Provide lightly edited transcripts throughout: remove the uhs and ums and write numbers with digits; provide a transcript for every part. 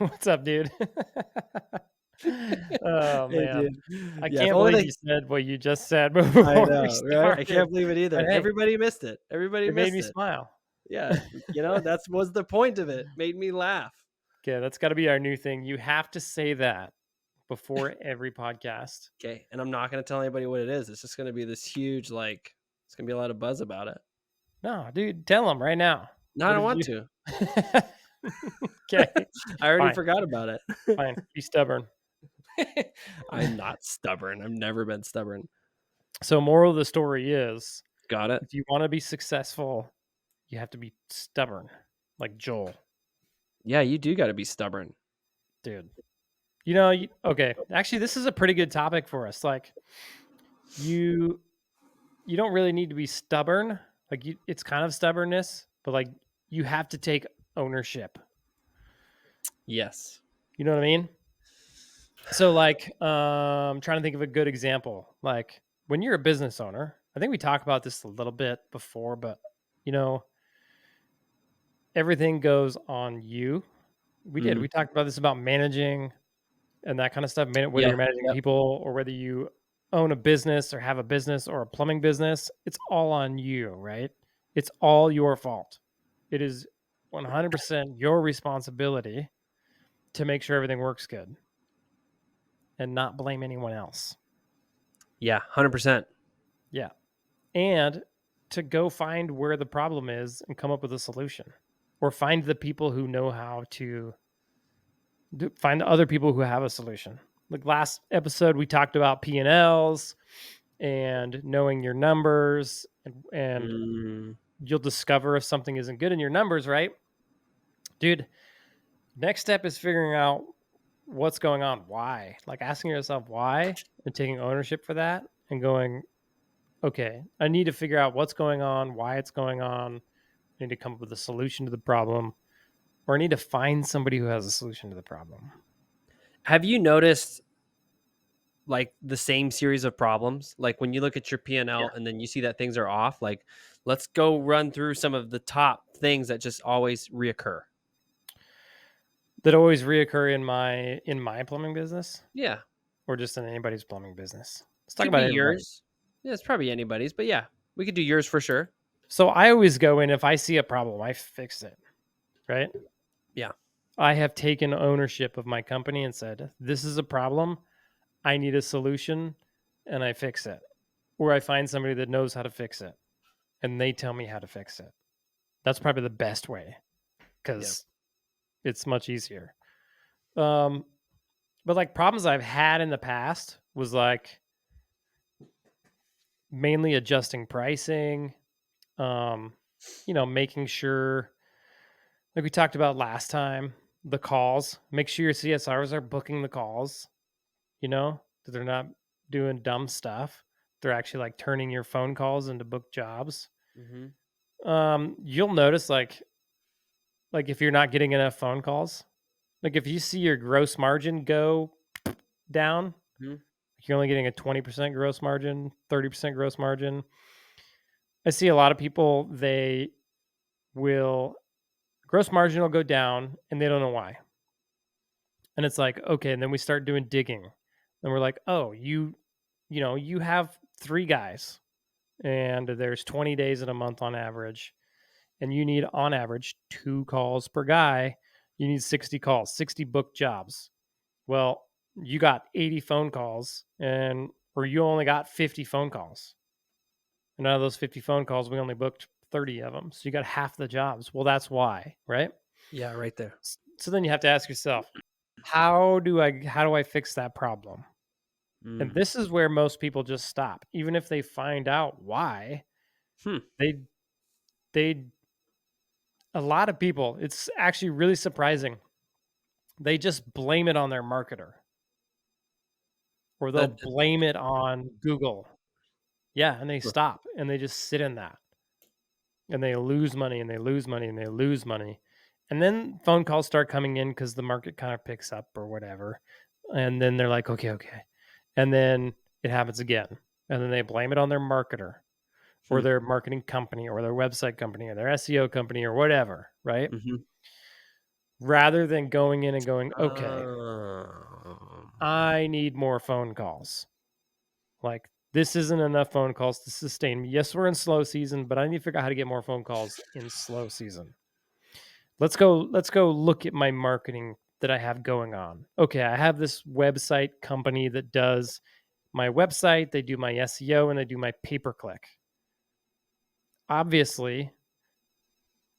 What's up, dude? Oh Hey, man, dude. I Yeah, if can't only believe they you said what you just said I before we know, right? I started. can't believe it But either. hey, Everybody missed it. Everybody it made missed me it. smile. Yeah, that's was the point of it. Made me laugh. Okay, that's got to be our new thing. You have to say that before every podcast. Okay, and I'm not gonna tell anybody what it is. It's just gonna be this huge, it's gonna be a lot of buzz about it. No, dude, tell them right now. No, I What don't did want you? to. Okay, I already fine, forgot about it. fine. Be stubborn. I'm not stubborn. I've never been stubborn. So, moral of the story is, Got it? if you want to be successful, you have to be stubborn, like Joel, Yeah, you do gotta be stubborn. dude. Okay. Actually, this is a pretty good topic for us. Like, you you don't really need to be stubborn. Like, it's kind of stubbornness, but like you have to take ownership. Yes. You know what I mean? So, like, trying to think of a good example. Like, when you're a business owner, I think we talked about this a little bit before, but you know, everything goes on you. We did. Mhm. We talked about this about managing and that kind of stuff. Whether Yeah, you're managing yep. people or whether you own a business or have a business or a plumbing business, it's all on you, right? It's all your fault. It is 100% your responsibility to make sure everything works good and not blame anyone else. Yeah, 100%. Yeah. And to go find where the problem is and come up with a solution, or find the people who know how to find other people who have a solution. Like last episode, we talked about P&Ls and knowing your numbers, and Mm, you'll discover if something isn't good in your numbers, right? Dude, next step is figuring out what's going on, why, like asking yourself why and taking ownership for that and going, okay, I need to figure out what's going on, why it's going on. I need to come up with a solution to the problem, or I need to find somebody who has a solution to the problem. have you noticed the same series of problems? Like when you look at your Yeah. P&L and then you see that things are off, let's go run through some of the top things that just always reoccur. That always reoccur in my plumbing business, Yeah, or just in anybody's plumbing business. Let's talk could be about everybody. yours. Yeah, it's probably anybody's, but yeah, we could do yours for sure. So I always go in, if I see a problem, I fix it, right? Yeah. I have taken ownership of my company and said, this is a problem. I need a solution, and I fix it. Or I find somebody that knows how to fix it and they tell me how to fix it. That's probably the best way Yeah. because it's much easier. Um, but like problems I've had in the past was like mainly adjusting pricing, um, making sure, like we talked about last time, the calls, make sure your CSRs are booking the calls, that they're not doing dumb stuff. They're actually like turning your phone calls into book jobs. Mm-hmm. You'll notice like if you're not getting enough phone calls, like if you see your gross margin go down, Mm-hmm. you're only getting a 20% gross margin, 30% gross margin. I see a lot of people, they will, gross margin will go down and they don't know why. And it's like, okay, and then we start doing digging. And we're like, oh, you have 3 guys and there's 20 days in a month on average, and you need on average 2 calls per guy. You need 60 calls, 60 book jobs. Well, you got 80 phone calls, or you only got 50 phone calls. And out of those 50 phone calls, we only booked 30 of them. So you got half the jobs. Well, that's why, right? Yeah, right there. So then you have to ask yourself, how do I fix that problem? And Mm. this is where most people just stop. Even if they find out why, Hmm. they they a lot of people, it's actually really surprising. They just blame it on their marketer, or they'll That blame it on Google. Yeah, and they stop and they just sit in that. And they lose money and they lose money and they lose money. And then phone calls start coming in because the market kind of picks up or whatever. And then they're like, okay, okay. And then it happens again. And then they blame it on their marketer or hmm. their marketing company or their website company or their SEO company or whatever, right? Mm-hmm. rather than going in and going, okay, Oh. I need more phone calls. Like, this isn't enough phone calls to sustain me. Yes, we're in slow season, but I need to figure out how to get more phone calls in slow season. Let's go look at my marketing that I have going on. Okay, I have this website company that does my website, they do my SEO, and they do my pay-per-click. Obviously,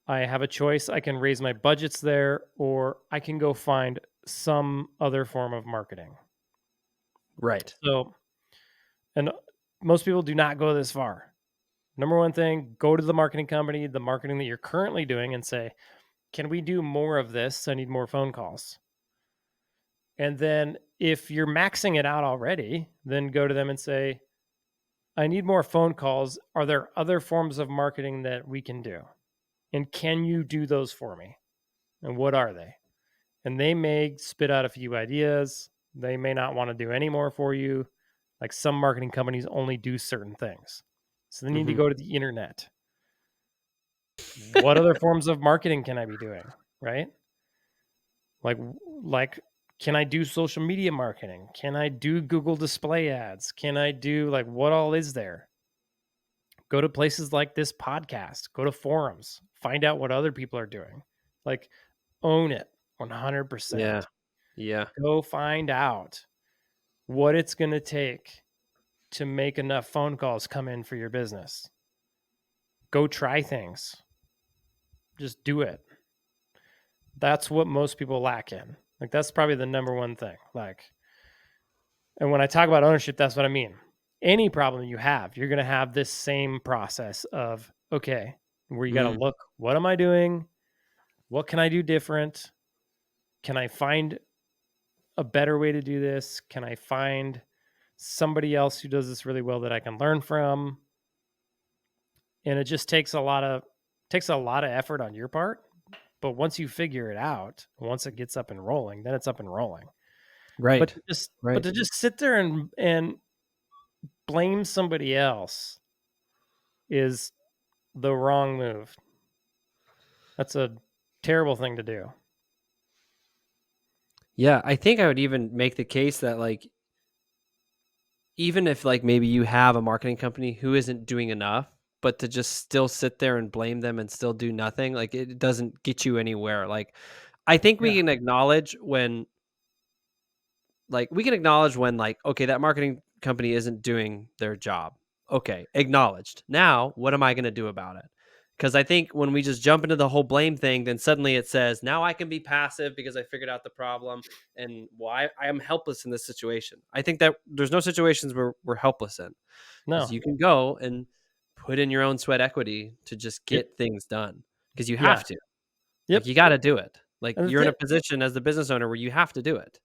I have a choice. I can raise my budgets there, or I can go find some other form of marketing. Right. So, and most people do not go this far. Number one thing, go to the marketing company, the marketing that you're currently doing, and say, can we do more of this? I need more phone calls. And then if you're maxing it out already, then go to them and say, I need more phone calls. Are there other forms of marketing that we can do? And can you do those for me? And what are they? And they may spit out a few ideas. They may not want to do any more for you. Like some marketing companies only do certain things. So they need to Mhm. go to the internet. What other forms of marketing can I be doing? Right? Like like can I do social media marketing? Can I do Google display ads? Can I do like what all is there? Go to places like this podcast, go to forums, find out what other people are doing. Like own it Yeah. 100%. Yeah. Go find out what it's going to take to make enough phone calls come in for your business. Go try things. Just do it. That's what most people lack in. Like that's probably the number one thing. Like, and when I talk about ownership, that's what I mean. Any problem you have, you're going to have this same process of, okay, where you got to Mm. look, what am I doing? What can I do different? Can I find a better way to do this? Can I find somebody else who does this really well that I can learn from? And it just takes a lot of effort on your part. But once you figure it out, once it gets up and rolling, then it's up and rolling. But Right. to just but Right. to just sit there and blame somebody else is the wrong move. That's a terrible thing to do. Yeah, I think I would even make the case that like even if like maybe you have a marketing company who isn't doing enough, but to just still sit there and blame them and still do nothing, like it doesn't get you anywhere. Like I think Yeah. we can acknowledge when like okay, that marketing company isn't doing their job. Okay, acknowledged. Now, what am I going to do about it? Because I think when we just jump into the whole blame thing, then suddenly it says, now I can be passive because I figured out the problem and why I am helpless in this situation. I think that there's no situations where we're helpless in because No. you can go and put in your own sweat equity to just Yep. get things done because you Yeah. have to. Like, Yep. you got to do it. Like, And the you're in a thing, position as the business owner where you have to do it.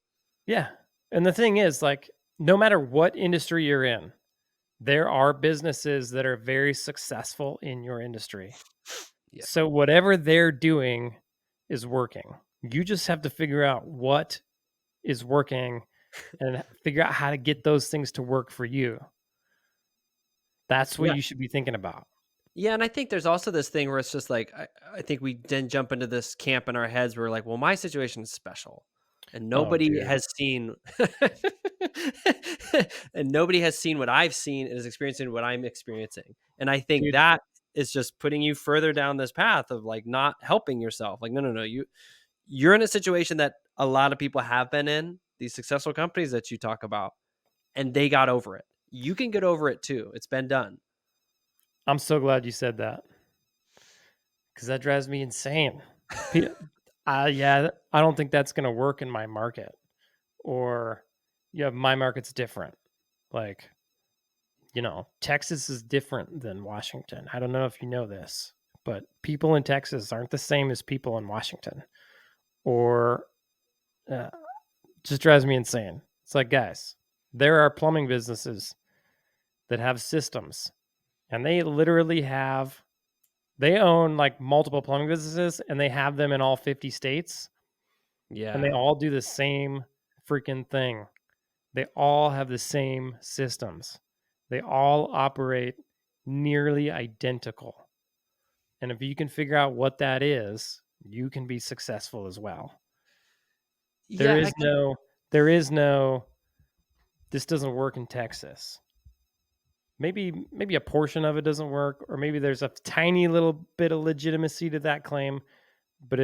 yeah. And the thing is, like, no matter what industry you're in, there are businesses that are very successful in your industry. Yeah. So whatever they're doing is working. You just have to figure out what is working and figure out how to get those things to work for you. That's what Yeah. you should be thinking about. Yeah, and I think there's also this thing where it's just like I think we then jump into this camp in our heads where we're like, well, my situation is special, and Oh, nobody dude. has seen, and nobody has seen what I've seen and is experiencing what I'm experiencing, and I think Dude, that is just putting you further down this path of like not helping yourself. Like, no, no, no, you're in a situation that a lot of people have been in. These successful companies that you talk about, and they got over it. You can get over it too. It's been done. I'm so glad you said that because that drives me insane. Pe- yeah, I don't think that's going to work in my market. Or, yeah, my market's different. Like, Texas is different than Washington. I don't know if you know this, but people in Texas aren't the same as people in Washington. Or, uh, just drives me insane. It's like, guys, there are plumbing businesses that have systems, and they own like multiple plumbing businesses, and they have them in all 50 states, and they Yeah. all do the same freaking thing. They all have the same systems. They all operate nearly identical. And if you can figure out what that is, you can be successful as well. There Yeah, is no, there is no, this doesn't work in Texas. Maybe a portion of it doesn't work, or maybe there's a tiny little bit of legitimacy to that claim, but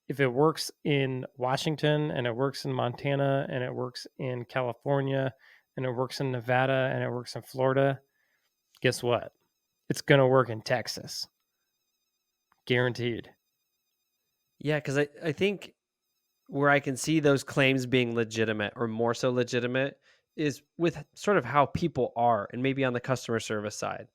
if it works in Washington and it works in Montana and it works in California and it works in Nevada and it works in Florida, guess what? It's going to work in Texas. Guaranteed. yeah, because I think where I can see those claims being legitimate or more so legitimate is with sort of how people are and maybe on the customer service side.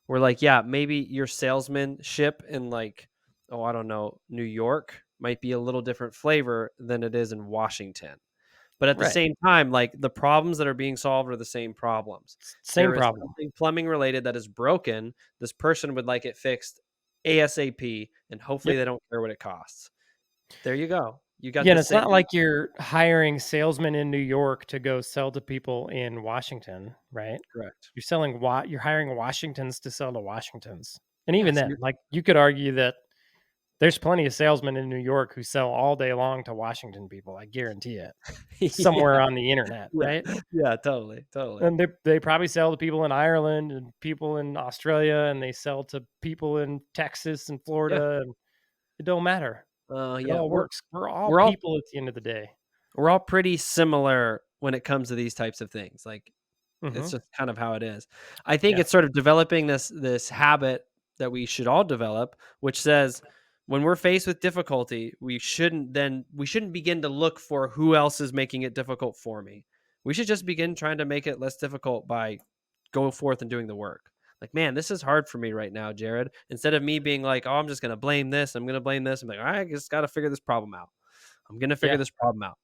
Where like, yeah, maybe your salesmanship in like, oh, I don't know, New York might be a little different flavor than it is in Washington. But at the Right. same time, like the problems that are being solved are the same problems. Same There is problem. something plumbing related that is broken. This person would like it fixed ASAP, and hopefully Yep. they don't care what it costs. There you go. You got Yeah, and the it's not same. like you're hiring salesmen in New York to go sell to people in Washington, right? Correct. You're hiring Washingtons to sell to Washingtons. And even Yes. then, like you could argue that there's plenty of salesmen in New York who sell all day long to Washington people. I guarantee it. Somewhere Yeah. on the internet, Yeah. right? Yeah. Totally. Totally. And they probably sell to people in Ireland and people in Australia, and they sell to people in Texas and Yeah. Florida. And it don't matter. It Yeah. all works. We're all We're all people at the end of the day. we're all pretty similar when it comes to these types of things. Like it's Hmm. just kind of how it is. I think Yeah. it's sort of developing this habit that we should all develop, which says when we're faced with difficulty, we shouldn't begin to look for who else is making it difficult for me. We should just begin trying to make it less difficult by going forth and doing the work. Like, man, this is hard for me right now, Jered. Instead of me being like, oh, I'm just gonna blame this, I'm gonna blame this. I'm like, I just gotta figure this problem out. I'm gonna figure Yeah. this problem out.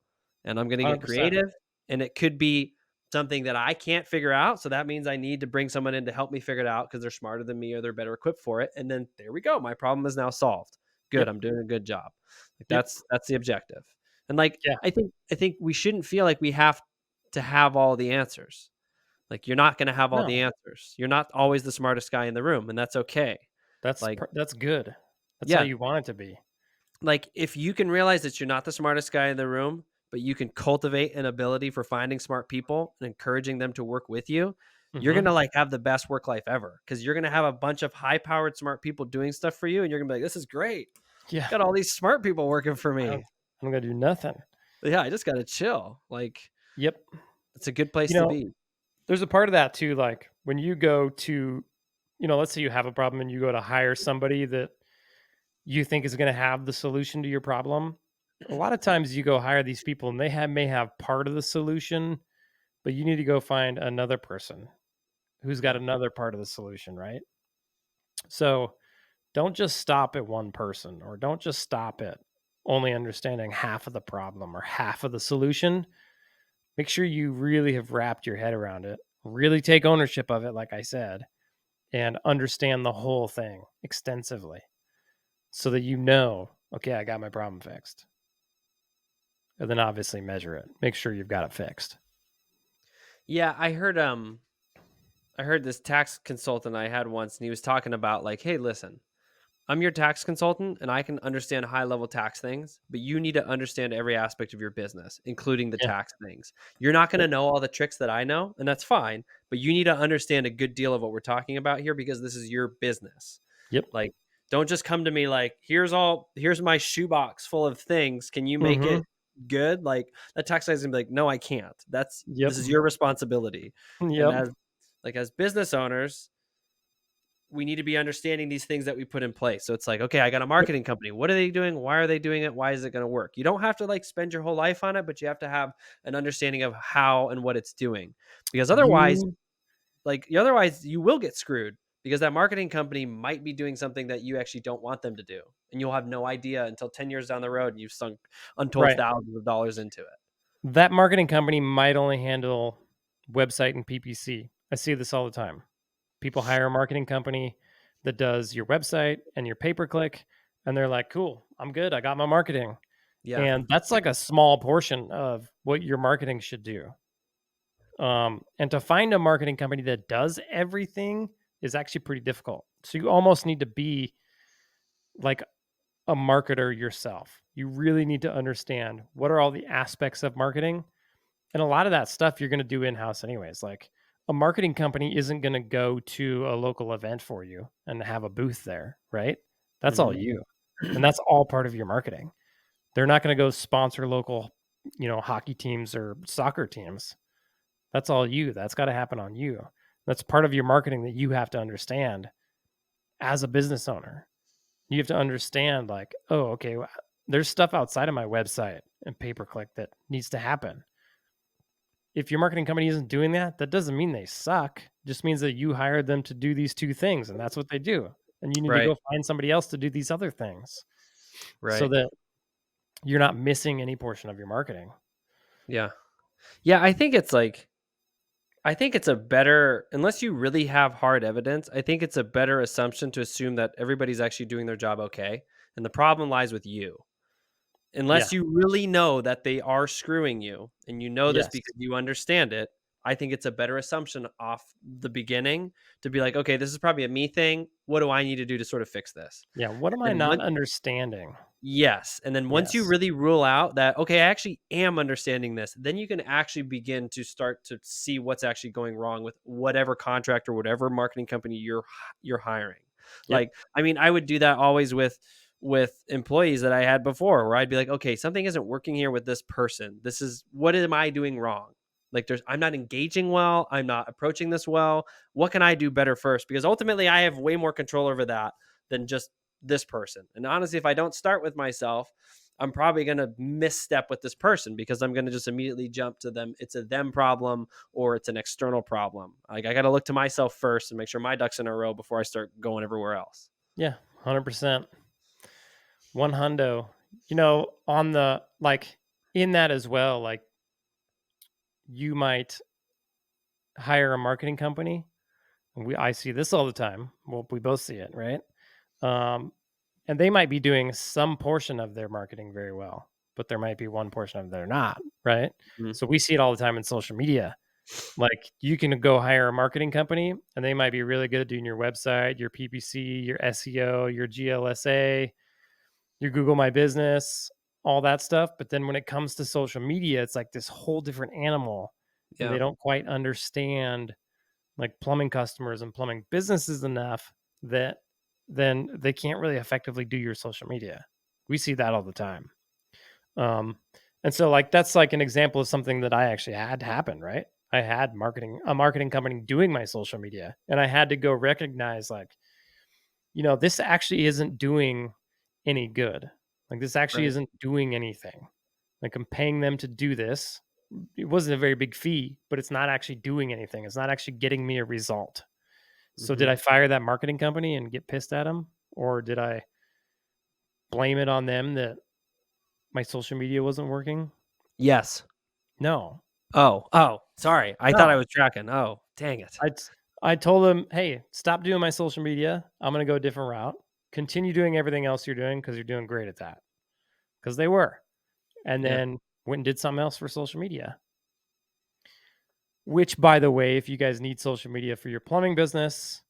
And I'm gonna get 100%. creative. And it could be something that I can't figure out. So that means I need to bring someone in to help me figure it out because they're smarter than me or they're better equipped for it. And then there we go. My problem is now solved. Good. Yep. I'm doing a good job. Like Yep. that's the objective. And like Yeah. I think we shouldn't feel like we have to have all the answers. Like you're not going to have all the No, answers. You're not always the smartest guy in the room, and that's okay. Like that's good. That's how yeah, you want it to be. like if you can realize that you're not the smartest guy in the room, but you can cultivate an ability for finding smart people and encouraging them to work with you, you're Hmm. gonna like have the best work life ever because you're gonna have a bunch of high powered smart people doing stuff for you, and you're gonna be like, this is great. Yeah. Got all these smart people working for I don't, me. I'm gonna do nothing. Yeah, I just gotta chill. Like Yep. it's a good place You to know, be. there's a part of that too. Like when you go to, let's say you have a problem and you go to hire somebody that you think is going to have the solution to your problem. A lot of times you go hire these people and may have part of the solution, but you need to go find another person who's got Yeah. another part of the solution, right? So don't just stop at one person, or don't just stop at only understanding half of the problem or half of the solution. Make sure you really have wrapped your head around it, really take ownership of it, like I said, and understand the whole thing extensively so that okay, I got my problem fixed. And then obviously measure it. Make sure you've got it fixed. Yeah, I heard this tax consultant I had once, and he was talking about like, hey, listen, I'm your tax consultant and I can understand high level tax things, but you need to understand every aspect of your business, including the Yeah. tax things. You're not going to Yep. know all the tricks that I know, and that's fine, but you need to understand a good deal of what we're talking about here because this is your business. Yep. Like, don't just come to me like, here's my shoebox full of things. Can you make Mm-hmm. it good? Like, that tax guy's gonna be like, no, I can't. Yep. This is your responsibility. And Yep. as business owners, we need to be understanding these things that we put in place. So it's like, okay, I got a Yep. marketing company. What are they doing? Why are they doing it? Why is it going to work? You don't have to like spend your whole life on it, but you have to have an understanding of how and what it's doing. Because You otherwise you will get screwed because that marketing company might be doing something that you actually don't want them to do. And you'll have no idea until 10 years down the road and you've sunk untold right. thousands of dollars into it. That marketing company might only handle website and PPC. I see this all the time. People hire a marketing company that does your website and your pay per click, and they're like, cool, I'm good. I got my marketing. Yeah. And that's like a small portion of what your marketing should do. And to find a marketing company that does everything is actually pretty difficult. So you almost need to be like a marketer yourself. You really need to understand what are all the aspects of marketing. And a lot of that stuff you're going to do in house, anyways. Like a marketing company isn't going to go to a local event for you and have a booth there, right? That's all Hmm. you. And that's all part of your marketing. They're not going to go sponsor local, hockey teams or soccer teams. That's all you. That's got to happen on you. That's part of your marketing that you have to understand as a business owner. You have to understand, like, oh, okay, there's stuff outside of my website and pay per click that needs to happen. If your marketing company isn't doing that, that doesn't mean they suck. It just means that you hired them to do these two things, and that's what they do. And you need to Right. go find somebody else to do these other things so Right. that you're not missing any portion of your marketing. Yeah. Yeah. I think it's a better, unless you really have hard evidence, I think it's a better assumption to assume that everybody's actually doing their job okay. And the problem lies with you. Yeah. Unless you really know that they are screwing you and you know this Yes. because you understand it, I think it's a better assumption off the beginning to be like, okay, this is probably a me thing. What do I need to do to sort of fix this? Yeah. What am I And then not once, understanding? yes, and then once you Yes. really rule out that, okay, I actually am understanding this, then you can actually begin to start to see what's actually going wrong with whatever contract or whatever marketing company you're hiring. Yep. Like, I mean, I would do that always with employees that I had before, where I'd be like, okay, something isn't working here with this person. This is, what am I doing wrong? Like, I'm not engaging well. I'm not approaching this well. What can I do better first? Because ultimately, I have way more control over that than just this person. And honestly, if I don't start with myself, I'm probably going to misstep with this person because I'm going to just immediately jump to them. It's a them problem or it's an external problem. Like, I got to look to myself first and make sure my ducks in a row before I start going everywhere else. Yeah. 100%. One hundo. On the like in that as well, like you might hire a marketing company. I see this all the time. Well, we both see it, right? Um, and they might be doing some portion of their marketing very well, but there might be one portion of it they're not, right? Mhm. So we see it all the time in social media. Like you can go hire a marketing company and they might be really good at doing your website, your PPC, your SEO, your GLSA, your Google My Business, all that stuff. But then when it comes to social media, it's like this whole different animal and they Yeah. don't quite understand like plumbing customers and plumbing businesses enough that then they can't really effectively do your social media. We see that all the time. Um, and so like that's like an example of something that I actually had happen, right? I had a marketing company doing my social media, and I had to go recognize like, this actually isn't doing any good. Like this actually Right. isn't doing anything. Like I'm paying them to do this. It wasn't a very big fee, but it's not actually doing anything. It's not actually getting me a result. So did Hmm. I fire that marketing company and get pissed at them? Or did I blame it on them that my social media wasn't working? Yes. No. Oh, sorry. I thought I No. was tracking. Oh, dang it. I I told them, "Hey, stop doing my social media. I'm going to go a different route. Continue doing everything else you're doing because you're doing great at that." Because they were. And Yeah. then went and did something else for social media. Which, by the way, if you guys need social media for your plumbing business,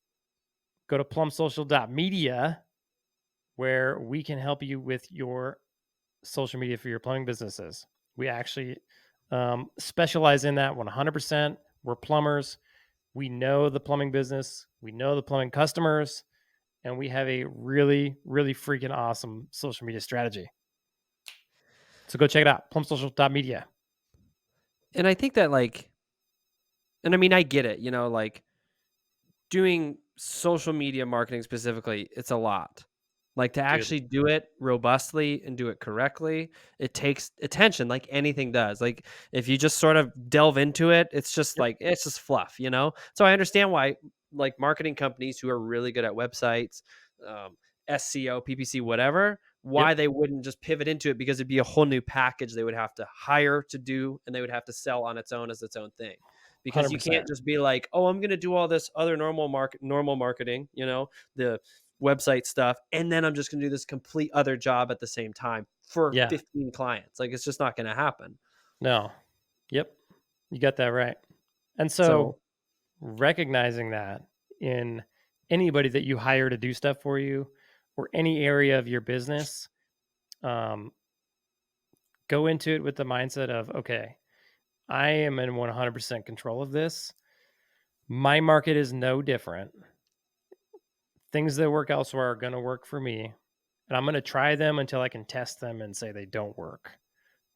go to plumsocial.media where we can help you with your social media for your plumbing businesses. We actually specialize in that 100%. We're plumbers. We know the plumbing business, we know the plumbing customers, and we have a really, really freaking awesome social media strategy. So go check it out, plumsocial.media. And I think that, like, and I mean, I get it, like doing social media marketing specifically, it's a lot. Like, to Dude, actually do it robustly and do it correctly, it takes attention like anything does. Like, if you just sort of delve into it, it's just yep, like, it's just fluff. So I understand why, like, marketing companies who are really good at websites, um, SEO, PPC, whatever, yep, why they wouldn't just pivot into it, because it'd be a whole new package they would have to hire to do, and they would have to sell on its own as its own thing. Because you 100%. can't just be like, oh, I'm going to do all this other normal marketing, the website stuff, and then I'm just going to do this complete other job at the same time for Yeah, 15 clients. Like, it's just not going to happen. no, yep, you got that right. And So, so recognizing that in anybody that you hire to do stuff for you or any area of your business, Um, go into it with the mindset of, okay, I am in 100% control of this. My market is no different. Things that work elsewhere are going to work for me. And I'm going to try them until I can test them and say they don't work.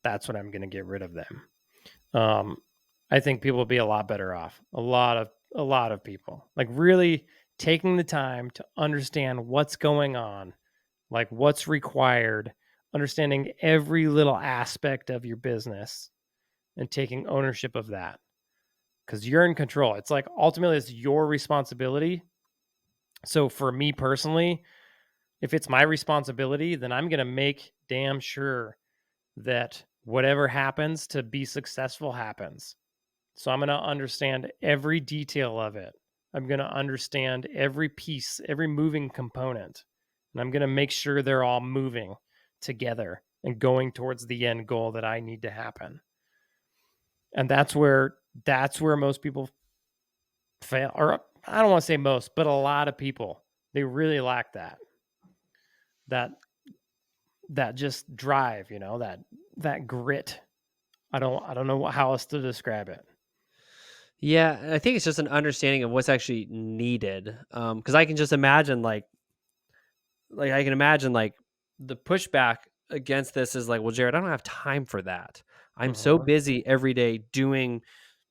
That's when I'm going to get rid of them. Um, I think people will be a lot better off. A lot of people, like, really taking the time to understand what's going on, like what's required, understanding every little aspect of your business and taking ownership of that, because you're in control. It's like ultimately it's your responsibility. So for me personally, if it's my responsibility, then I'm going to make damn sure that whatever happens to be successful happens. So I'm going to understand every detail of it. I'm going to understand every piece, every moving component, and I'm going to make sure they're all moving together and going towards the end goal that I need to happen. And that's where most people fail, or I don't want to say most, but a lot of people, they really lack that that just drive, that grit. I don't know how else to describe it. Yeah, I think it's just an understanding of what's actually needed. Because I can just imagine, like I can imagine, like the pushback against this is like, well, Jared, I don't have time for that. I'm so Mhm. busy every day doing,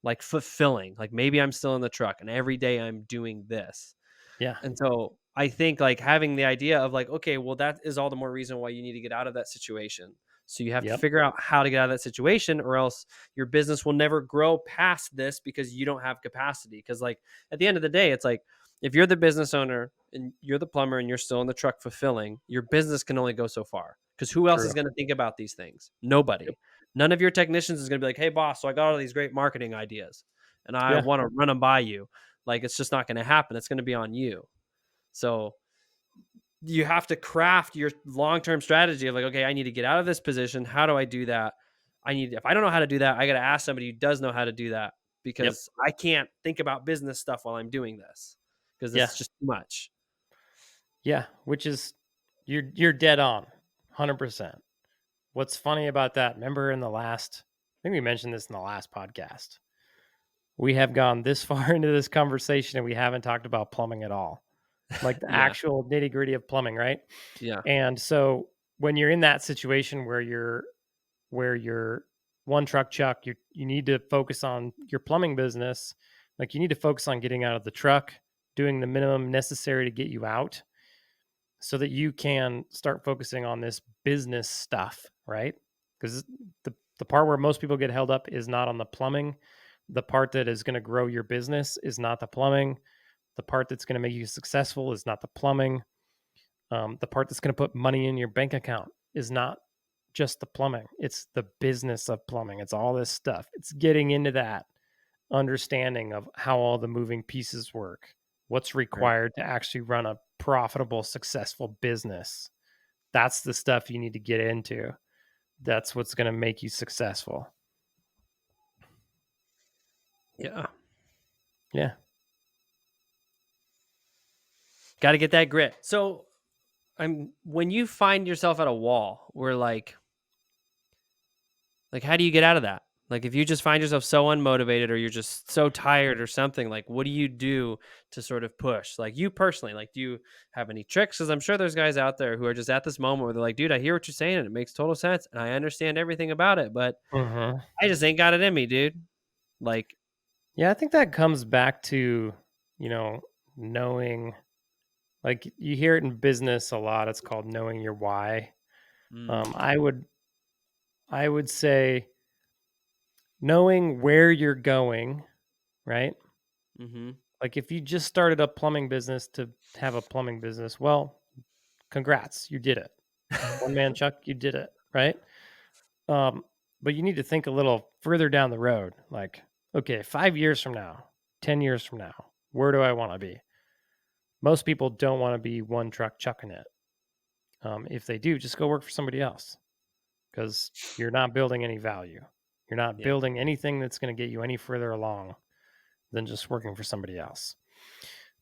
like, fulfilling. Like, maybe I'm still in the truck, and every day I'm doing this. Yeah. And so I think, like, having the idea of, like, okay, well, that is all the more reason why you need to get out of that situation. So you have to Yep. figure out how to get out of that situation, or else your business will never grow past this because you don't have capacity. Because, like, at the end of the day, it's like, if you're the business owner and you're the plumber and you're still in the truck fulfilling, your business can only go so far. Because who else is True. going to think about these things? Yep. Nobody. None of your technicians is going to be like, hey, boss, so I got all these great marketing ideas and I Yeah. want to run them by you. Like, it's just not going to happen. It's going to be on you. So you have to craft your long-term strategy of, like, okay, I need to get out of this position. How do I do that? If I don't know how to do that, I got to ask somebody who does know how to do that, Yep. because I can't think about business stuff while I'm doing this because Yeah. it's just too much. Yeah. Which is, you're dead on, 100%. What's funny about that? Remember in the last, I think we mentioned this in the last podcast. We have gone this far into this conversation and we haven't talked about plumbing at all, like the Yeah. actual nitty gritty of plumbing, right? Yeah. And so when you're in that situation where you're one truck chuck, you need to focus on your plumbing business. Like, you need to focus on getting out of the truck, doing the minimum necessary to get you out, so that you can start focusing on this business stuff, right? Because the part where most people get held up is not on the plumbing. The part that is going to grow your business is not the plumbing. The part that's going to make you successful is not the plumbing. The part that's going to put money in your bank account is not just the plumbing. It's the business of plumbing. It's all this stuff. It's getting into that understanding of how all the moving pieces work, what's Right. required to actually run a profitable, successful business. That's the stuff you need to get into. That's what's going to make you successful. Yeah. Yeah. Got to get that grit. So when you find yourself at a wall where, like, how do you get out of that? Like, if you just find yourself so unmotivated, or you're just so tired or something, like, what do you do to sort of push? Like, you personally, like, do you have any tricks? Because I'm sure there's guys out there who are just at this moment where they're like, dude, I hear what you're saying and it makes total sense and I understand everything about it, but Hmm. I just ain't got it in me, dude. Like, Yeah. I think that comes back to, you know, knowing, like, you hear it in business a lot. It's called knowing your why. mm, I would say knowing where you're going, right? mm-hmm, Like, if you just started a plumbing business to have a plumbing business, well, congrats, you did it. One man Chuck, you did it, right? Um, but you need to think a little further down the road. Like, okay, 5 years from now, 10 years from now, where do I want to be? Most people don't want to be one truck chucking it. If they do, just go work for somebody else, because you're not building any value. You're not yeah, building anything that's going to get you any further along than just working for somebody else.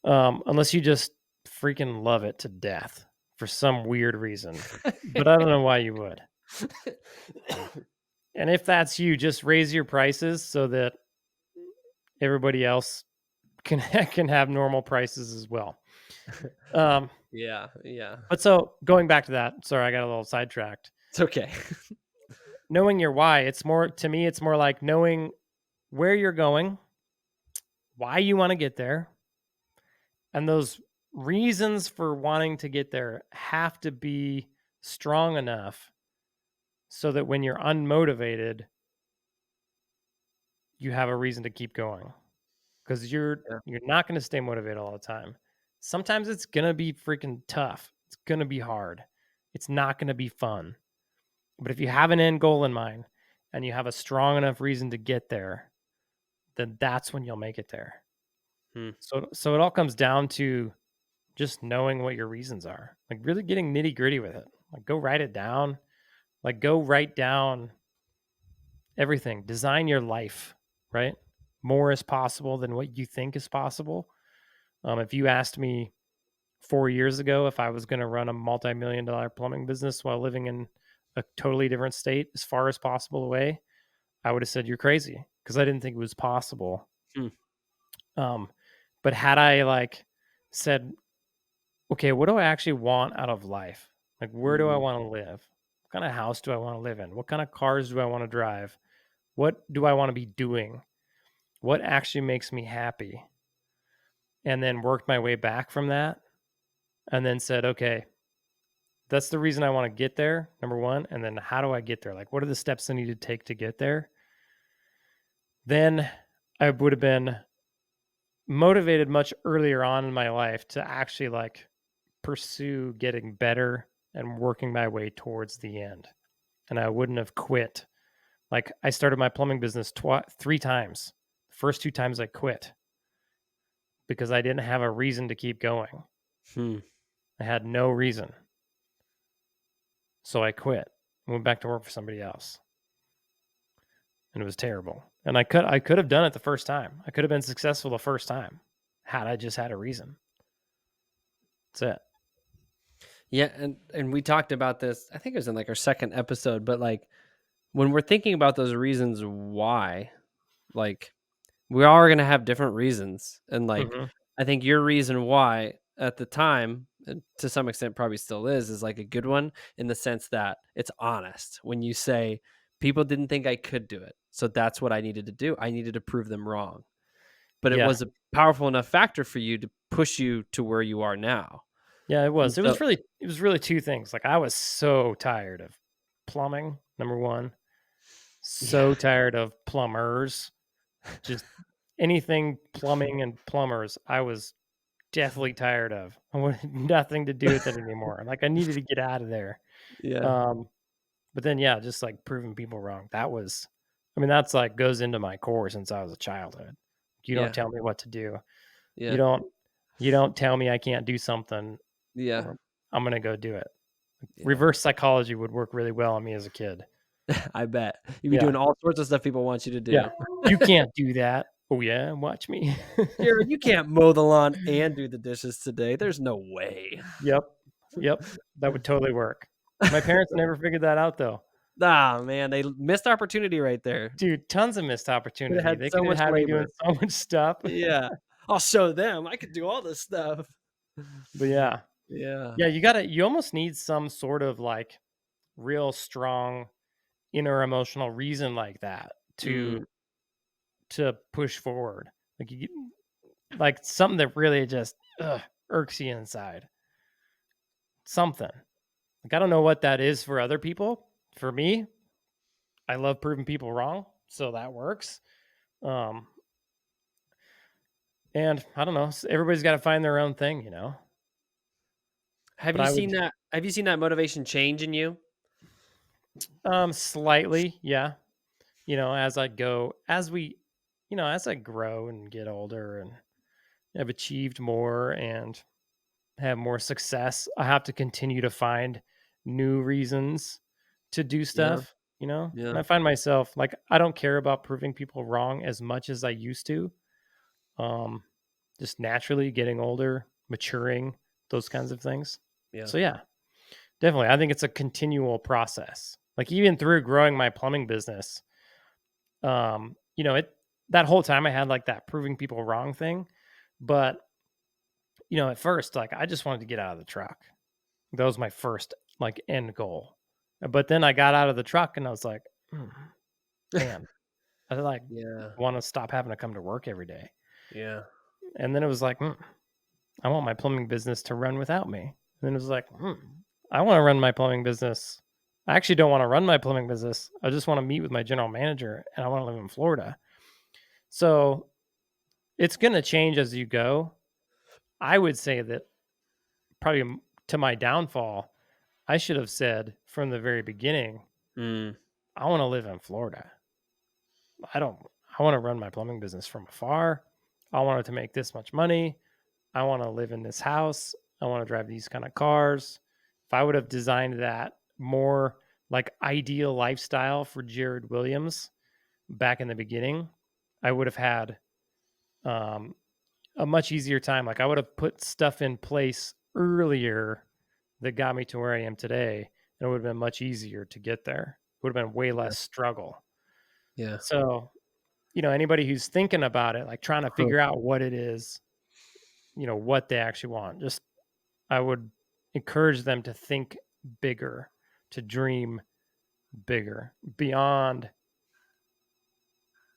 Unless you just freaking love it to death. for some weird reason, but I don't know why you would. And if that's you, just raise your prices so that everybody else can can have normal prices as well. Um, Yeah, yeah. but so going back to that, sorry, I got a little sidetracked. It's okay. Knowing your why, it's more to me, it's more like knowing where you're going, why you want to get there, and those reasons for wanting to get there have to be strong enough so that when you're unmotivated, you have a reason to keep going. Because Yeah. you're not going to stay motivated all the time. Sometimes it's going to be freaking tough. It's going to be hard. It's not going to be fun. But if you have an end goal in mind and you have a strong enough reason to get there, then that's when you'll make it there. Hmm. So it all comes down to just knowing what your reasons are. Like really getting nitty-gritty with it. Like go write it down. Like go write down everything. Design your life, right? More is possible than what you think is possible. If you asked me 4 years ago if I was going to run a multi-million dollar plumbing business while living in a totally different state as far as possible away, I would have said you're crazy because I didn't think it was possible. Hmm. Um, but had I like said, okay, what do I actually want out of life? Like, where do I Mhm. want to live? What kind of house do I want to live in? What kind of cars do I want to drive? What do I want to be doing? What actually makes me happy? And then worked my way back from that and then said, okay, that's the reason I want to get there, number one. And then how do I get there? Like, what are the steps I need to take to get there? Then I would have been motivated much earlier on in my life to actually like pursue getting better and working my way towards the end. And I wouldn't have quit. Like, I started my plumbing business 3 times. The first 2 times I quit because I didn't have a reason to keep going. Hmm. I had no reason. So I quit. Went back to work for somebody else. And it was terrible. And I could have done it the first time. I could have been successful the first time had I just had a reason. That's it. Yeah, and we talked about this. I think it was in like our second episode, but like when we're thinking about those reasons why, like we all are going to have different reasons, and like Mhm. I think your reason why at the time, and to some extent probably still is like a good one in the sense that it's honest when you say people didn't think I could do it, so that's what I needed to do. I needed to prove them wrong, but it Yeah. was a powerful enough factor for you to push you to where you are now. Yeah, it And was. so, It was really 2 things. Like, I was so tired of plumbing, number 1. yeah, So tired of plumbers. Just anything plumbing and plumbers, I was deathly tired of. I wanted nothing to do with it anymore. Like, I needed to get out of there. yeah, Um, but then, yeah, just, like, proving people wrong. That was I mean, that's, like, goes into my core since I was a childhood. You don't yeah, tell me what to do. You yeah, don't you don't tell me I can't do something yeah, or I'm gonna go do it. yeah. Reverse psychology would work really well on me as a kid. I bet you'd be Yeah, doing all sorts of stuff people want you to yeah. do. You can't do that. Oh, yeah? Watch me. Jared, you can't mow the lawn and do the dishes today. There's no way. Yep, yep. That would totally work. My parents never figured that out, though. Ah, man, they missed opportunity right there. Dude, tons of missed Could have opportunity. had They so could have much had me doing labor. so much stuff. Yeah. I'll show them. I could do all this stuff. But yeah. Yeah. Yeah, you almost need some sort of, like, real strong inner emotional reason like that Mm, to push forward. Like something that really just, irks you inside. Something. Like, I don't know what that is for other people. For me, I love proving people wrong, so that works. Um, and I don't know, everybody's got to find their own thing, you know. have But you I seen would, that have you seen that motivation change in you? slightly, yeah. You know, as I grow and get older and have achieved more and have more success, I have to continue to find new reasons to do Yeah, stuff, you know? And yeah, I find myself like I don't care about proving people wrong as much as I used to. Um just naturally getting older, maturing, those kinds of things. yeah. So yeah. Definitely. I think it's a continual process. Like even through growing my plumbing business, it that whole time I had like that proving people wrong thing. But, at first, like I just wanted to get out of the truck. That was my first like end goal. But then I got out of the truck and I was like, man, I like Yeah. want to stop having to come to work every day. Yeah. And then it was like, I want my plumbing business to run without me. And then it was like, I want to run my plumbing business. I actually don't want to run my plumbing business. I just want to meet with my general manager and I want to live in Florida. So it's going to change as you go. I would say that probably to my downfall, I should have said from the very beginning, Mm. I want to live in Florida. I want to run my plumbing business from afar. I wanted to make this much money. I want to live in this house. I want to drive these kind of cars. If I would have designed that more like ideal lifestyle for Jered Williams back in the beginning, I would have had um, a much easier time. Like I would have put stuff in place earlier that got me to where I am today, and it would have been much easier to get there. It would have been way Yeah. less struggle. Yeah. So, anybody who's thinking about it, like trying to Huh. figure out what it is, what they actually want, just I would encourage them to think bigger, to dream bigger, beyond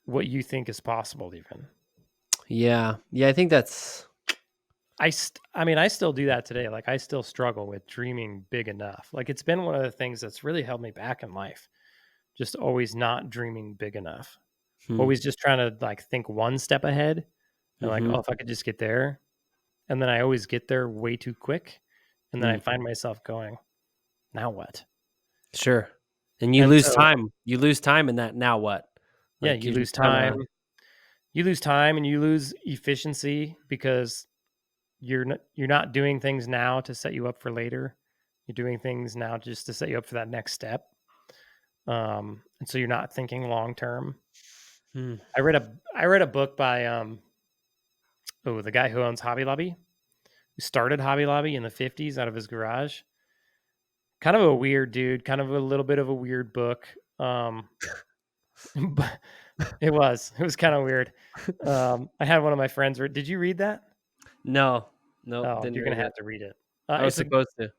what you think is possible even. Yeah. Yeah. I think that's. I mean, I still do that today. Like I still struggle with dreaming big enough. Like it's been one of the things that's really held me back in life. Just always not dreaming big enough. Hmm. Always just trying to like think one step ahead and like, Mm-hmm. oh, if I could just get there. And then I always get there way too quick. And then I Mm. find myself going, now what? Sure. And you And lose so, time. You lose time in that. Now what? yeah, Like you you're lose just kind time. of. You lose time and you lose efficiency because you're not doing things now to set you up for later. You're doing things now just to set you up for that next step. And so you're not thinking long term. Hmm. I read a book by the guy who owns Hobby Lobby, who started Hobby Lobby in the 50s out of his garage. Kind of a weird dude, kind of a little bit of a weird book. But it was kind of weird. I had one of my friends did you read that? No. Nope. Oh, Didn't you're gonna read have it. to read it. I was supposed to.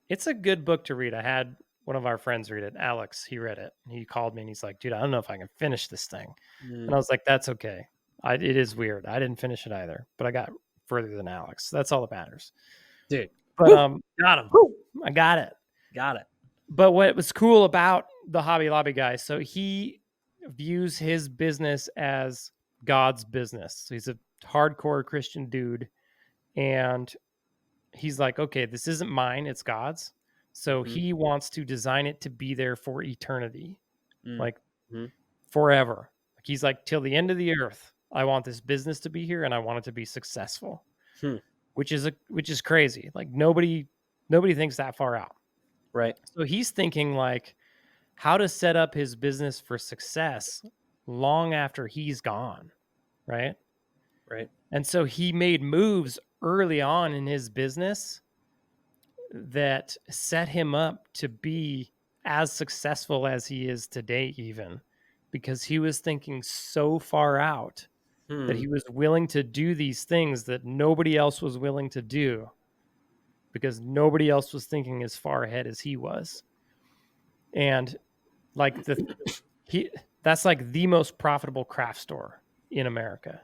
It's a good book to read. I had one of our friends read it. Alex, he read it. He called me and he's like, "Dude, I don't know if I can finish this thing." And Mm. I was like, "That's okay. It is weird. I didn't finish it either, but I got further than Alex. That's all that matters." Dude. But Woo! Got him. whew, I got it. Got it. But what was cool about the Hobby Lobby guy, so he views his business as God's business. So he's a hardcore Christian dude, and he's like, okay, this isn't mine, it's God's. So Mm-hmm. he wants to design it to be there for eternity, like Mm-hmm. forever. Like he's like, till the end of the earth, I want this business to be here and I want it to be successful. Hmm. Which is crazy. Like nobody thinks that far out. Right. So he's thinking like how to set up his business for success long after he's gone, right? Right. And so he made moves early on in his business that set him up to be as successful as he is today, even because he was thinking so far out that Hmm. he was willing to do these things that nobody else was willing to do because nobody else was thinking as far ahead as he was. And like he that's like the most profitable craft store in America,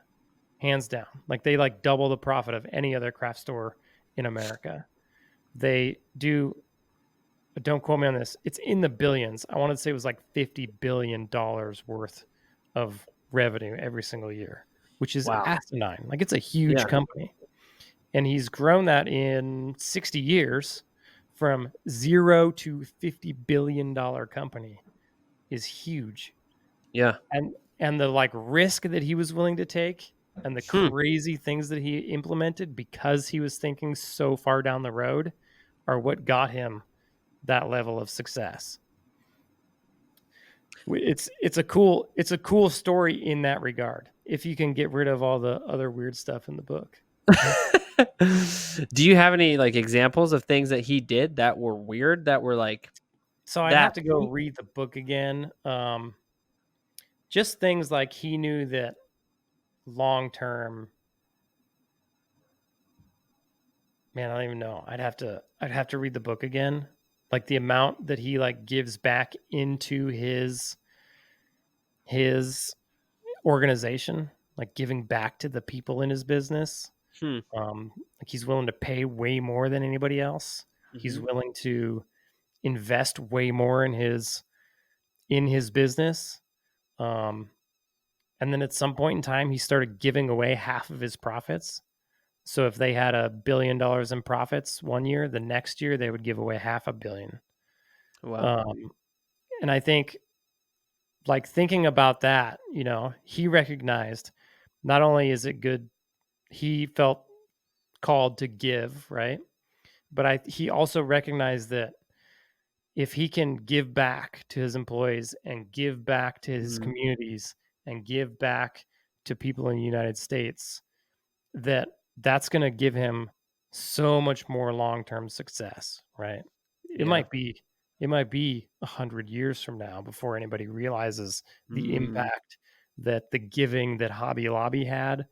hands down. Like they like double the profit of any other craft store in America. They do, don't quote me on this, it's in the billions. I wanted to say it was like $50 billion worth of revenue every single year, which is Wow. asinine. Like it's a huge Yeah. company. And he's grown that in 60 years from 0 to $50 billion company is huge. Yeah. And the like risk that he was willing to take and the Hmm. crazy things that he implemented because he was thinking so far down the road are what got him that level of success. It's a cool story in that regard if you can get rid of all the other weird stuff in the book. Do you have any like examples of things that he did that were weird that were like So I'd have that to go read the book again. Just things like he knew that long term. Man, I don't even know. I'd have to read the book again. Like the amount that he like gives back into his organization, like giving back to the people in his business. Hmm. Like he's willing to pay way more than anybody else. He's Mhm. willing to invest way more in his business. Um, and then at some point in time, he started giving away half of his profits. So if they had $1 billion in profits one year, the next year they would give away half a billion. Wow. Um, and I think, like thinking about that, he recognized not only is it good, he felt called to give, right? But he also recognized that if he can give back to his employees and give back to his Mhm. communities and give back to people in the United States, that's going to give him so much more long-term success, right? It Yeah. might be it might be 100 years from now before anybody realizes the Mm. impact that the giving that Hobby Lobby had,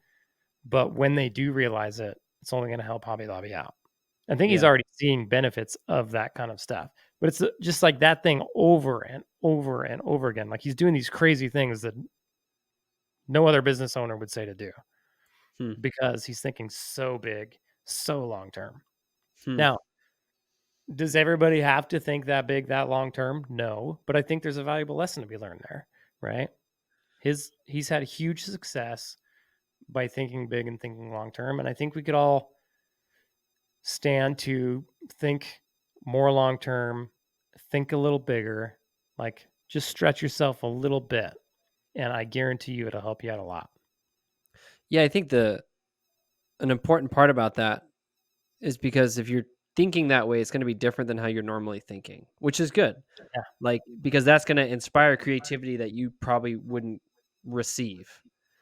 but when they do realize it, it's only going to help Hobby Lobby out. I think he's Yeah. already seeing benefits of that kind of stuff. But it's just like that thing over and over and over again. Like he's doing these crazy things that no other business owner would say to do Hmm. because he's thinking so big, so long term. Hmm. Now, does everybody have to think that big, that long term? No, but I think there's a valuable lesson to be learned there, right? He's had huge success by thinking big and thinking long term, and I think we could all stand to think more long term, think a little bigger, like just stretch yourself a little bit, and I guarantee you it'll help you out a lot. Yeah, I think the an important part about that is because if you're thinking that way, it's going to be different than how you're normally thinking, which is good. Yeah. Like because that's going to inspire creativity that you probably wouldn't receive.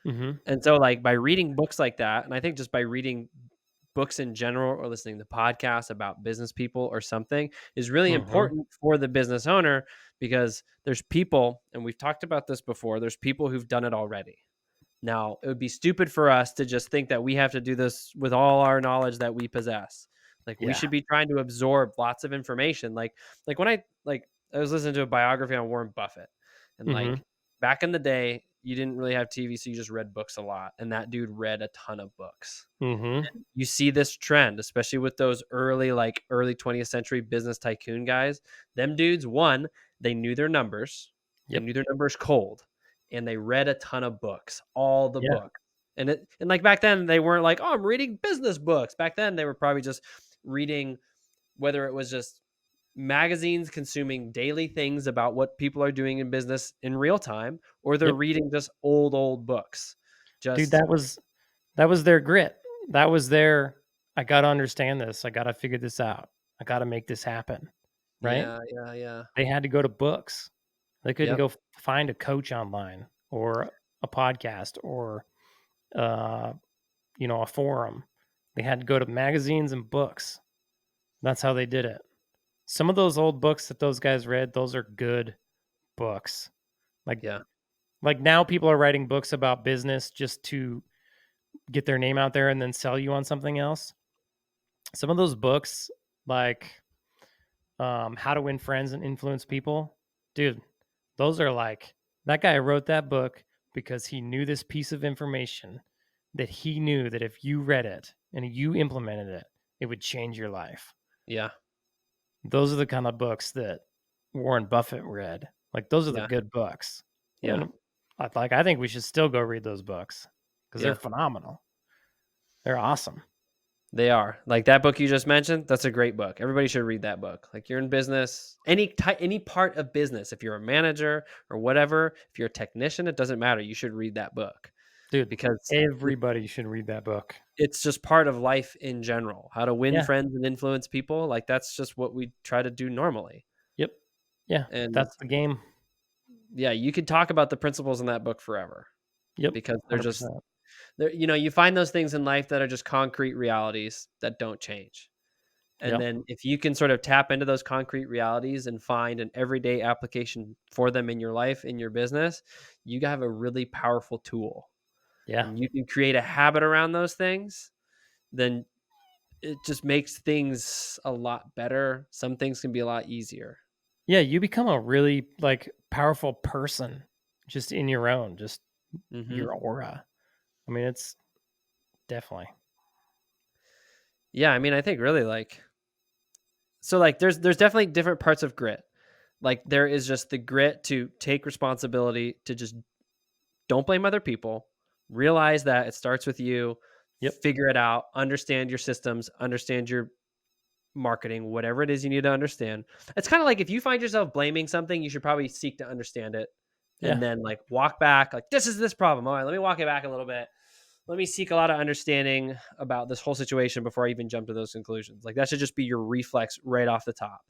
Mhm. And so like by reading books like that, and I think just by reading books in general or listening to podcasts about business people or something is really Mhm. important for the business owner because there's people, and we've talked about this before, there's people who've done it already. Now, it would be stupid for us to just think that we have to do this with all our knowledge that we possess. Like we Yeah. should be trying to absorb lots of information. Like when I was listening to a biography on Warren Buffett and Mhm. like back in the day, you didn't really have TV, so you just read books a lot. And that dude read a ton of books. Mhm. You see this trend, especially with those early 20th century business tycoon guys. Them dudes, one, they knew their numbers, they Yep. knew their numbers cold, and they read a ton of books, all the Yeah. books. And like back then, they weren't like, oh, I'm reading business books. Back then, they were probably just reading, whether it was just magazines consuming daily things about what people are doing in business in real time, or they're Yep. reading just old books. Dude, Just that was their grit. That was their I got to understand this. I got to figure this out. I got to make this happen, right? yeah. They had to go to books. They couldn't Yep. go find a coach online or a podcast or uh, a forum. They had to go to magazines and books. That's how they did it. Some of those old books that those guys read, those are good books. Like Yeah. like now people are writing books about business just to get their name out there and then sell you on something else. Some of those books, like How to Win Friends and Influence People, dude, those are like that guy wrote that book because he knew this piece of information that he knew that if you read it and you implemented it, it would change your life. Yeah. Those are the kind of books that Warren Buffett read. Like those are the Yeah. good books. Yeah. And I think we should still go read those books because they're Yeah. phenomenal. They're awesome. They are. Like that book you just mentioned, that's a great book. Everybody should read that book. Like you're in business, any part of business, if you're a manager or whatever, if you're a technician, it doesn't matter. You should read that book Dude, because everybody should read that book. it's just part of life in general. How to win Yeah. friends and influence people. Like that's just what we try to do normally. Yep. Yeah. And That's the game. yeah, you could talk about the principles in that book forever Yep. because they're just 100%. There, you find those things in life that are just concrete realities that don't change. And Yep. then if you can sort of tap into those concrete realities and find an everyday application for them in your life, in your business, you have a really powerful tool. Yeah. And you can create a habit around those things, then it just makes things a lot better. Some things can be a lot easier. Yeah, you become a really like powerful person just in your own, just Hmm. your aura. I mean, it's definitely. Yeah, I mean, I think really there's definitely different parts of grit. Like there is just the grit to take responsibility, to just don't blame other people. Realize that it starts with you. Yep. Figure it out. Understand your systems. Understand your marketing. Whatever it is you need to understand. It's kind of like if you find yourself blaming something, you should probably seek to understand it, Yeah. and then like walk back. Like this is this problem. All right, let me walk it back a little bit. Let me seek a lot of understanding about this whole situation before I even jump to those conclusions. Like that should just be your reflex right off the top.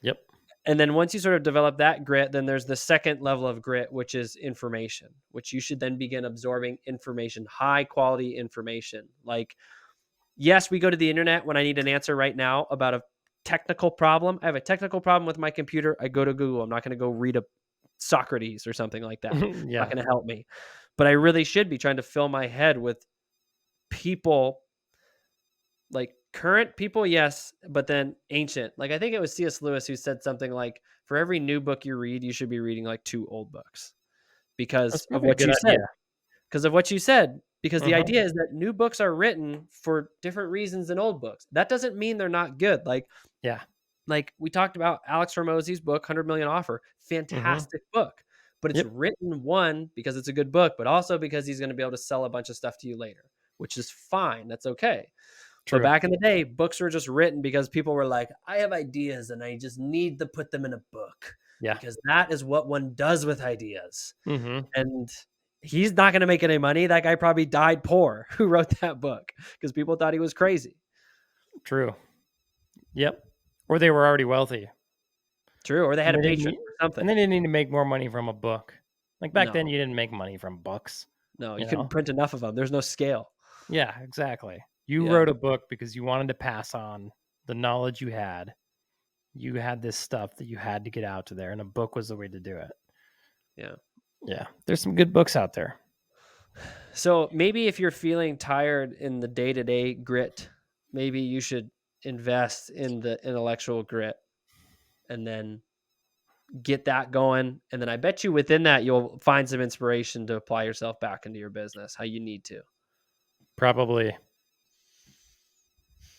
Yep. And then once you sort of develop that grit, then there's the second level of grit, which is information, which you should then begin absorbing information, high quality information. Like, yes, we go to the internet when I need an answer right now about a technical problem. I have a technical problem with my computer. I go to Google. I'm not going to go read a Socrates or something like that. It's not Yeah. going to help me. But I really should be trying to fill my head with people, like current people, yes, but then ancient. Like I think it was C.S. Lewis who said something like, for every new book you read, you should be reading like 2 old books That's because of probably a what good you said. idea. Because of what you said. Because the Mhm. idea is that new books are written for different reasons than old books. That doesn't mean they're not good. Yeah. Like we talked about Alex Hormozy's book, 100 Million Offer, Mhm. fantastic book. But it's Yep. written, one, because it's a good book, but also because he's going to be able to sell a bunch of stuff to you later, which is fine. That's okay. But True. back in the day, books were just written because people were like, I have ideas and I just need to put them in a book Yeah. because that is what one does with ideas. Mhm. And he's not going to make any money. That guy probably died poor who wrote that book because people thought he was crazy. True. Yep. Or they were already wealthy. True. Or they had And a they didn't patron need, or and something. they didn't need to make more money from a book. Like back then No, you didn't make money from books, no, you you couldn't know? print enough of them. There's no scale. Yeah, exactly. You Yeah. wrote a book because you wanted to pass on the knowledge you had. You had this stuff that you had to get out to there, and a book was the way to do it. Yeah. Yeah. There's some good books out there. So maybe if you're feeling tired in the day-to-day grit, maybe you should invest in the intellectual grit and then get that going. And then I bet you within that, you'll find some inspiration to apply yourself back into your business how you need to. Probably.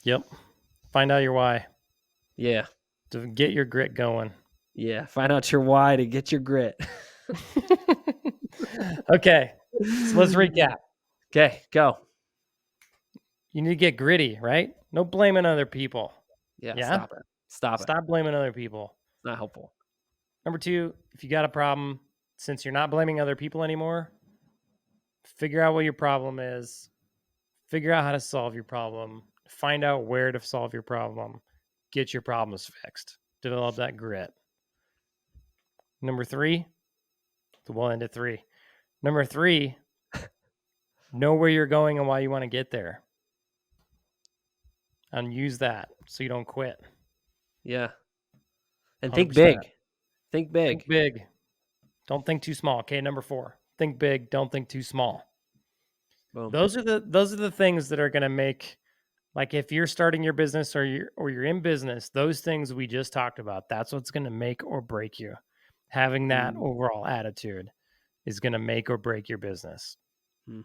Yep. Find out your why. Yeah. To get your grit going. Yeah. Find out your why to get your grit. Okay. So let's recap. Okay. Go. You need to get gritty, right? No blaming other people. Yeah. Yeah? Stop it. Stop it. Stop blaming other people. It's not helpful. Number 2, if you got a problem, since you're not blaming other people anymore, figure out what your problem is. Figure out how to solve your problem. Find out where to solve your problem. Get your problems fixed. Develop that grit. Number 3, so we'll end at 3. Number 3, know where you're going and why you want to get there. And use that so you don't quit. Yeah. And think 100%. big. Think big. Think big. Don't think too small. Okay, number 4. Think big, don't think too small. Boom. Those are the things that are going to make, like if you're starting your business or you're in business, those things we just talked about, that's what's going to make or break you. Having that Mm. overall attitude is going to make or break your business. Mm.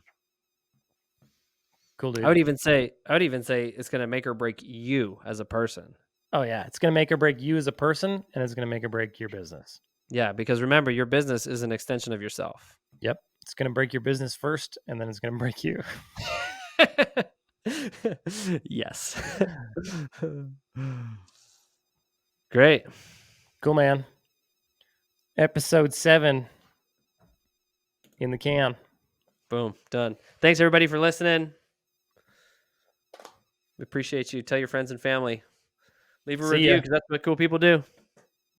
Cool, dude. I would even say it's going to make or break you as a person. Oh yeah, it's going to make or break you as a person, and it's going to make or break your business. Yeah, because remember, your business is an extension of yourself. Yep. It's going to break your business first, and then it's going to break you. Yes. Great. Cool, man. Episode 7 in the can. Boom. Done. Thanks everybody for listening. We appreciate you. Tell your friends and family. Leave a See review ya. because that's what cool people do.